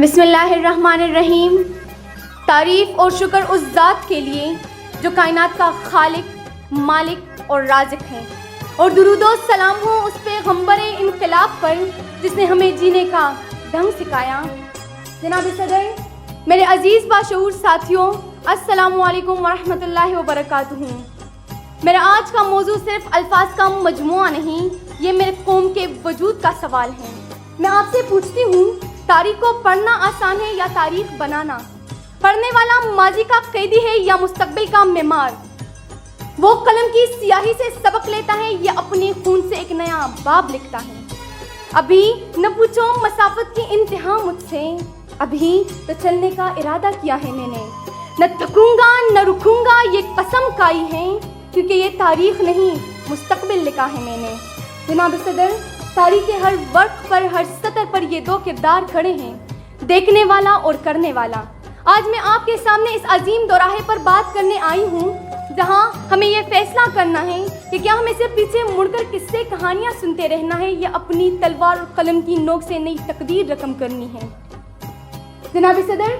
بسم اللہ الرحمن الرحیم۔ تعریف اور شکر اس ذات کے لیے جو کائنات کا خالق، مالک اور رازق ہے، اور درود و سلام ہو اس پیغمبر انقلاب پر جس نے ہمیں جینے کا ڈھنگ سکھایا۔ جناب صدر، میرے عزیز باشعور ساتھیوں، السلام علیکم ورحمۃ اللہ وبرکاتہ۔ میرا آج کا موضوع صرف الفاظ کا مجموعہ نہیں، یہ میرے قوم کے وجود کا سوال ہے۔ میں آپ سے پوچھتی ہوں، تاریخ کو پڑھنا آسان ہے یا تاریخ بنانا؟ پڑھنے والا ماضی کا قیدی ہے یا مستقبل کا معمار؟ وہ قلم کی سیاہی سے سبق لیتا ہے یا اپنے خون سے ایک نیا باب لکھتا ہے؟ ابھی نہ پوچھو مسافت کی انتہا مجھ سے، ابھی تو چلنے کا ارادہ کیا ہے میں نے۔ نہ تھکوں گا نہ رکوں گا یہ قسم کھائی ہے، کیونکہ یہ تاریخ نہیں مستقبل لکھا ہے میں نے۔ جناب صدر، تاریخ کے ہر ورق پر، ہر سطر پر یہ دو کردار کھڑے ہیں، دیکھنے والا اور کرنے والا۔ آج میں آپ کے سامنے اس عظیم دوراہے پر بات کرنے آئی ہوں جہاں ہمیں یہ فیصلہ کرنا ہے کہ کیا ہمیں صرف پیچھے مڑ کر قصے کہانیاں سنتے رہنا ہے یا اپنی تلوار اور قلم کی نوک سے نئی تقدیر رقم کرنی ہے۔ جناب صدر،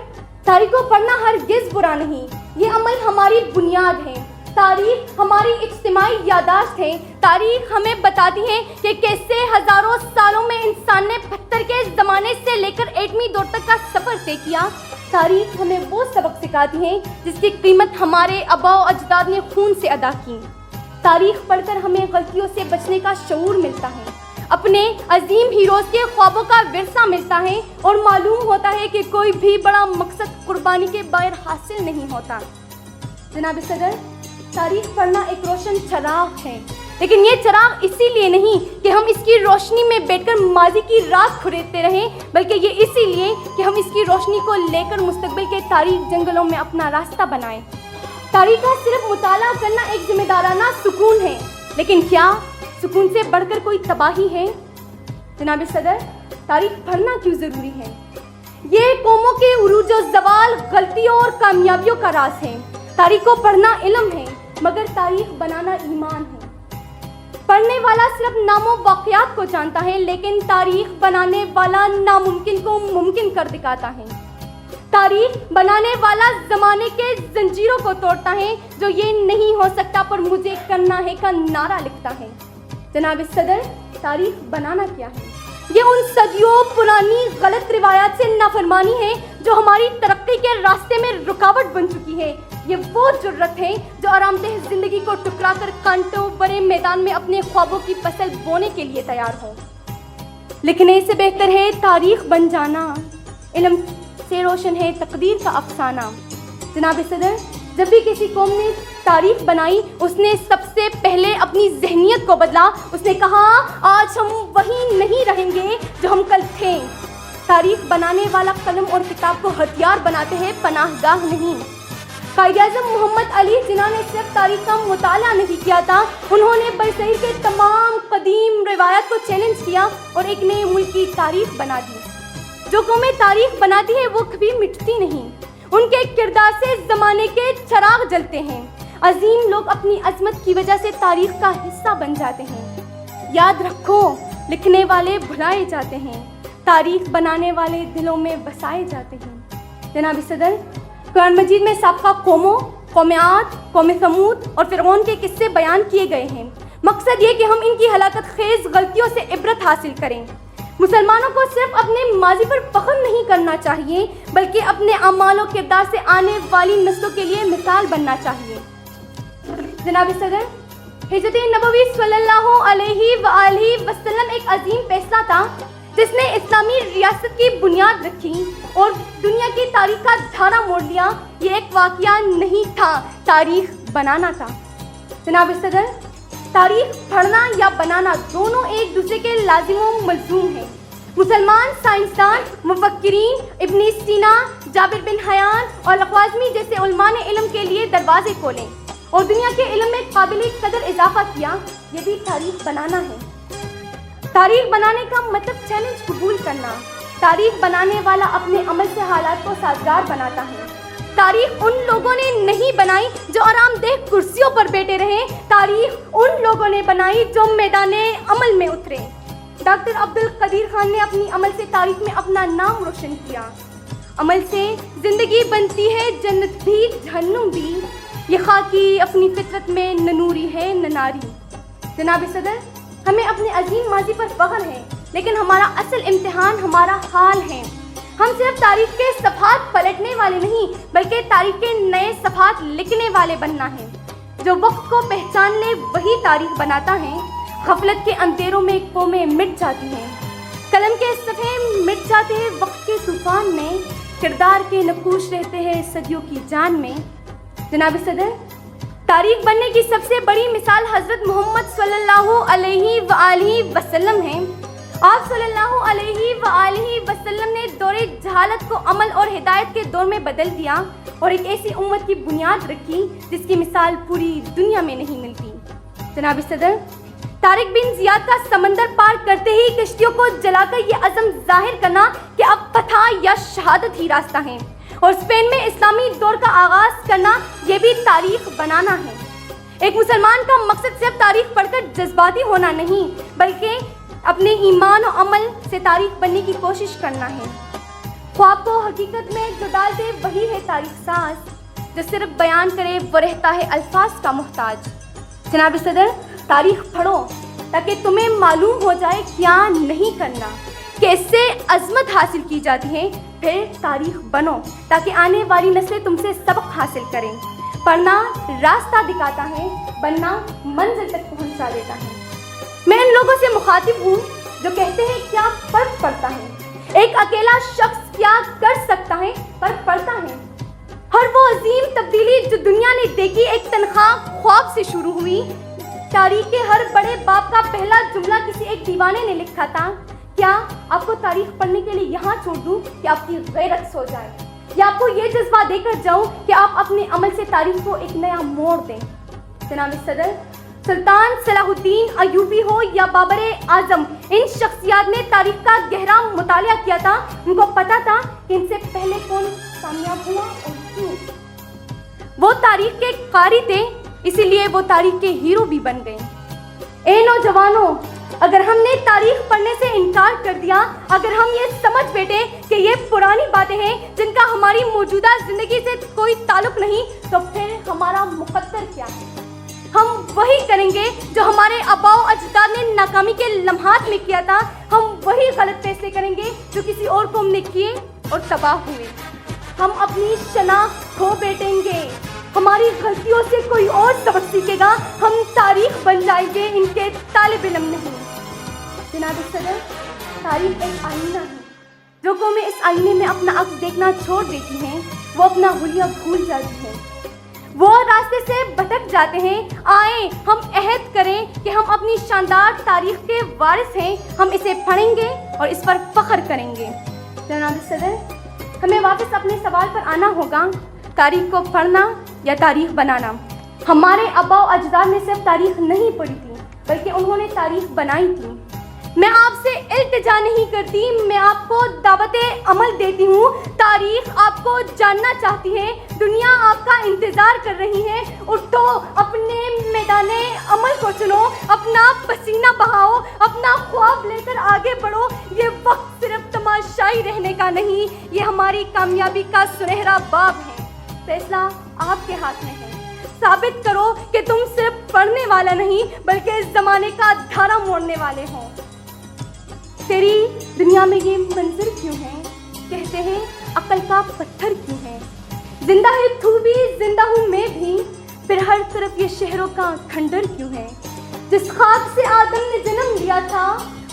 تاریخ کو پڑھنا ہرگز برا نہیں، یہ عمل ہماری بنیاد ہے۔ تاریخ ہماری اجتماعی یادداشت ہے۔ تاریخ ہمیں بتاتی ہے کہ کیسے ہزاروں سالوں میں انسان نے پتھر کے زمانے سے لے کر ایٹمی دور تک کا سفر طے کیا۔ تاریخ ہمیں وہ سبق سکھاتی ہے جس کی قیمت ہمارے آباء و اجداد نے خون سے ادا کی۔ تاریخ پڑھ کر ہمیں غلطیوں سے بچنے کا شعور ملتا ہے، اپنے عظیم ہیروز کے خوابوں کا ورثہ ملتا ہے، اور معلوم ہوتا ہے کہ کوئی بھی بڑا مقصد قربانی کے بغیر حاصل نہیں ہوتا۔ جناب صدر، تاریخ پڑھنا ایک روشن چراغ ہے، لیکن یہ چراغ اسی لیے نہیں کہ ہم اس کی روشنی میں بیٹھ کر ماضی کی رات کھریدتے رہیں، بلکہ یہ اسی لیے کہ ہم اس کی روشنی کو لے کر مستقبل کے تاریک جنگلوں میں اپنا راستہ بنائیں۔ تاریخ کا صرف مطالعہ کرنا ایک ذمہ دارانہ سکون ہے، لیکن کیا سکون سے بڑھ کر کوئی تباہی ہے؟ جناب صدر، تاریخ پڑھنا کیوں ضروری ہے؟ یہ قوموں کے عروج و زوال، غلطیوں اور کامیابیوں کا راز ہے۔ تاریخ کو پڑھنا علم ہے، مگر تاریخ بنانا ایمان ہے۔ پڑھنے والا صرف نام و واقعات کو جانتا ہے، لیکن تاریخ بنانے والا ناممکن کو ممکن کر دکھاتا ہے۔ تاریخ بنانے والا زمانے کے زنجیروں کو توڑتا ہے، جو یہ نہیں ہو سکتا پر مجھے کرنا ہے کا نعرہ لکھتا ہے۔ جناب صدر، تاریخ بنانا کیا ہے؟ یہ ان صدیوں پرانی غلط روایات سے نافرمانی ہے جو ہماری ترقی کے راستے میں رکاوٹ بن چکی ہے۔ یہ وہ جرت ہے جو آرام دہ زندگی کو ٹکرا کر کانٹوں بھرے میدان میں اپنے خوابوں کی فصل بونے کے لیے تیار ہو۔ لکھنے سے بہتر ہے تاریخ بن جانا، علم سے روشن ہے تقدیر کا افسانہ۔ جناب صدر، جب بھی کسی قوم نے تاریخ بنائی، اس نے سب سے پہلے اپنی ذہنیت کو بدلا۔ اس نے کہا، آج ہم وہی نہیں رہیں گے جو ہم کل تھے۔ تاریخ بنانے والا قلم اور کتاب کو ہتھیار بناتے ہیں، پناہ گاہ نہیں۔ قائد اعظم محمد علی جناح نے صرف تاریخ کا مطالعہ نہیں کیا تھا، انہوں نے برصغیر کے تمام قدیم روایات کو چیلنج کیا اور ایک نئے ملک کی تاریخ بنا دی۔ جو قومیں تاریخ بناتی ہیں وہ کبھی مٹتی نہیں، ان کے کردار سے زمانے کے چراغ جلتے ہیں۔ عظیم لوگ اپنی عظمت کی وجہ سے تاریخ کا حصہ بن جاتے ہیں۔ یاد رکھو، لکھنے والے بھلائے جاتے ہیں، تاریخ بنانے والے دلوں میں بسائے جاتے ہیں۔ جناب صدر، قرآن مجید میں سابقہ قوموں، قوم عاد، قوم ثمود اور فرعون کے قصے بیان کیے گئے ہیں۔ مقصد یہ کہ ہم ان کی ہلاکت خیز غلطیوں سے عبرت حاصل کریں۔ مسلمانوں کو صرف اپنے ماضی پر فخر نہیں کرنا چاہیے، بلکہ اپنے اعمال و کردار سے آنے والی نسلوں کے لیے مثال بننا چاہیے۔ جناب صدر، ہجرت نبوی صلی اللہ علیہ وآلہ وسلم ایک عظیم فیصلہ تھا جس نے اسلامی ریاست کی بنیاد رکھی اور دنیا کی تاریخ کا دھارا موڑ دیا۔ یہ ایک واقعہ نہیں تھا، تاریخ بنانا تھا۔ جناب صدر، تاریخ پڑھنا یا بنانا دونوں ایک دوسرے کے لازم و ملزوم ہیں۔ مسلمان سائنسدان، مفکرین، ابن سینا، جابر بن حیان اور الخوارزمی جیسے علماء نے علم کے لیے دروازے کھولے اور دنیا کے علم میں قابل قدر اضافہ کیا۔ یہ بھی تاریخ بنانا ہے۔ تاریخ بنانے کا مطلب چیلنج قبول کرنا۔ تاریخ بنانے والا اپنے عمل سے حالات کو سازگار بناتا ہے۔ تاریخ ان لوگوں نے نہیں بنائی جو آرام دہ کرسیوں پر بیٹھے رہے، تاریخ ان لوگوں نے بنائی جو میدان عمل میں اترے۔ ڈاکٹر عبد القدیر خان نے اپنی عمل سے تاریخ میں اپنا نام روشن کیا۔ عمل سے زندگی بنتی ہے جنت بھی جہنم بھی، یہ خاکی اپنی فطرت میں نہ نوری ہے نہ ناری۔ جناب صدر، ہمیں اپنے عظیم ماضی پر فخر ہے، لیکن ہمارا اصل امتحان ہمارا حال ہے۔ ہم صرف تاریخ کے صفحات پلٹنے والے نہیں، بلکہ تاریخ کے نئے صفحات لکھنے والے بننا ہے۔ جو وقت کو پہچان لے وہی تاریخ بناتا ہے۔ غفلت کے اندھیروں میں قومیں مٹ جاتی ہیں، قلم کے صفحے مٹ جاتے ہیں وقت کے طوفان میں، کردار کے نقوش رہتے ہیں صدیوں کی جان میں۔ جناب صدر، تاریخ بننے کی سب سے بڑی مثال حضرت محمد صلی اللہ علیہ وآلہ وسلم ہے۔ آپ صلی اللہ علیہ وآلہ وسلم نے دور جہالت کو عمل اور ہدایت کے دور میں بدل دیا اور ایک ایسی امت کی بنیاد رکھی جس کی مثال پوری دنیا میں نہیں ملتی۔ جناب صدر، طارق بن زیاد کا سمندر پار کرتے ہی کشتیوں کو جلا کر یہ عزم ظاہر کرنا کہ اب فتح یا شہادت ہی راستہ ہے، اور اسپین میں اسلامی دور کا آغاز کرنا یہ بھی تاریخ بنانا ہے۔ ایک مسلمان کا مقصد صرف تاریخ پڑھ کر جذباتی ہونا نہیں، بلکہ اپنے ایمان و عمل سے تاریخ بننے کی کوشش کرنا ہے۔ خواب کو حقیقت میں جو ڈال دے وہی ہے تاریخ ساز، جو صرف بیان کرے وہ رہتا ہے الفاظ کا محتاج۔ جناب صدر، تاریخ پڑھو تاکہ تمہیں معلوم ہو جائے کیا نہیں کرنا، کہ اس سے عظمت حاصل کی جاتی ہے۔ پھر تاریخ بنو تاکہ آنے والی نسلیں تم سے سبق حاصل کریں۔ پڑھنا راستہ دکھاتا ہے، بننا منزل تک پہنچا دیتا ہے۔ میں ان لوگوں سے مخاطب ہوں جو کہتے ہیں کیا فرق پڑتا ہے، ایک اکیلا شخص کیا کر سکتا ہے، فرق پڑتا ہے۔ ہر وہ عظیم تبدیلی جو دنیا نے دیکھی ایک تنخواہ خواب سے شروع ہوئی۔ تاریخ کے ہر بڑے باپ کا پہلا جملہ کسی ایک دیوانے نے لکھا تھا۔ کیا آپ کو تاریخ پڑھنے کے لیے یہاں چھوڑ دوں کہ آپ کی غیرت سو جائے، یا آپ کو یہ جذبہ دے کر جاؤں کہ آپ اپنے عمل سے تاریخ کو ایک نیا موڑ دیں؟ جناب صدر، سلطان صلاح الدین ایوبی ہو یا بابر اعظم، ان شخصیات نے تاریخ کا گہرا مطالعہ کیا تھا۔ ان کو پتا تھا کہ ان سے پہلے کون کامیاب ہوا اور کیوں۔ وہ تاریخ کے قاری تھے، اسی لیے وہ تاریخ کے ہیرو بھی بن گئے۔ اے نوجوانوں، اگر ہم نے تاریخ پڑھنے سے انکار کر دیا، اگر ہم یہ سمجھ بیٹھے کہ یہ پرانی باتیں ہیں جن کا ہماری موجودہ زندگی سے کوئی تعلق نہیں، تو پھر ہمارا مقدر کیا ہے؟ ہم وہی کریں گے جو ہمارے آباء و اجداد نے ناکامی کے لمحات میں کیا تھا۔ ہم وہی غلط فیصلے کریں گے جو کسی اور قوم نے کیے اور تباہ ہوئے۔ ہم اپنی شناخت کھو بیٹھیں گے، ہماری غلطیوں سے کوئی اور سبق سیکھے گا۔ ہم تاریخ بن جائیں گے، ان کے طالب علم نہیں۔ جناب صدر، تاریخ ایک آئینہ ہے۔ جو قومیں اس آئینے میں اپنا عکس دیکھنا چھوڑ دیتی ہیں، وہ اپنا حلیہ بھول جاتی ہیں، وہ راستے سے بھٹک جاتے ہیں۔ آئیں ہم عہد کریں کہ ہم اپنی شاندار تاریخ کے وارث ہیں، ہم اسے پڑھیں گے اور اس پر فخر کریں گے۔ جناب صدر، ہمیں واپس اپنے سوال پر آنا ہوگا، تاریخ کو پڑھنا یا تاریخ بنانا۔ ہمارے آباء و اجداد نے صرف تاریخ نہیں پڑھی تھی، بلکہ انہوں نے تاریخ بنائی تھی۔ میں آپ سے التجا نہیں کرتی، میں آپ کو دعوت عمل دیتی ہوں۔ تاریخ آپ کو جاننا چاہتی ہے، دنیا آپ کا انتظار کر رہی ہے۔ اٹھو، اپنے میدان عمل کو چنو، اپنا پسینہ بہاؤ، اپنا خواب لے کر آگے بڑھو۔ یہ وقت صرف تماشائی رہنے کا نہیں، یہ ہماری کامیابی کا سنہرا باب ہے۔ فیصلہ آپ کے ہاتھ میں ہے۔ ثابت کرو کہ تم صرف پڑھنے والا نہیں بلکہ زمانے کا دھارا موڑنے والے ہو۔ تیری دنیا میں یہ منظر کیوں ہے؟ کہتے ہیں عقل کا پتھر کیوں ہے؟ زندہ ہے تو بھی، زندہ ہوں میں بھی، پھر ہر طرف یہ شہروں کا کھنڈر کیوں ہے؟ جس خاک سے آدم نے جنم لیا تھا،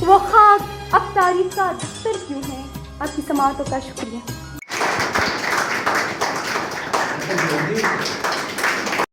وہ خاک اب تاریخ کا دفتر کیوں ہے؟ آپ کی سماعتوں کا شکریہ۔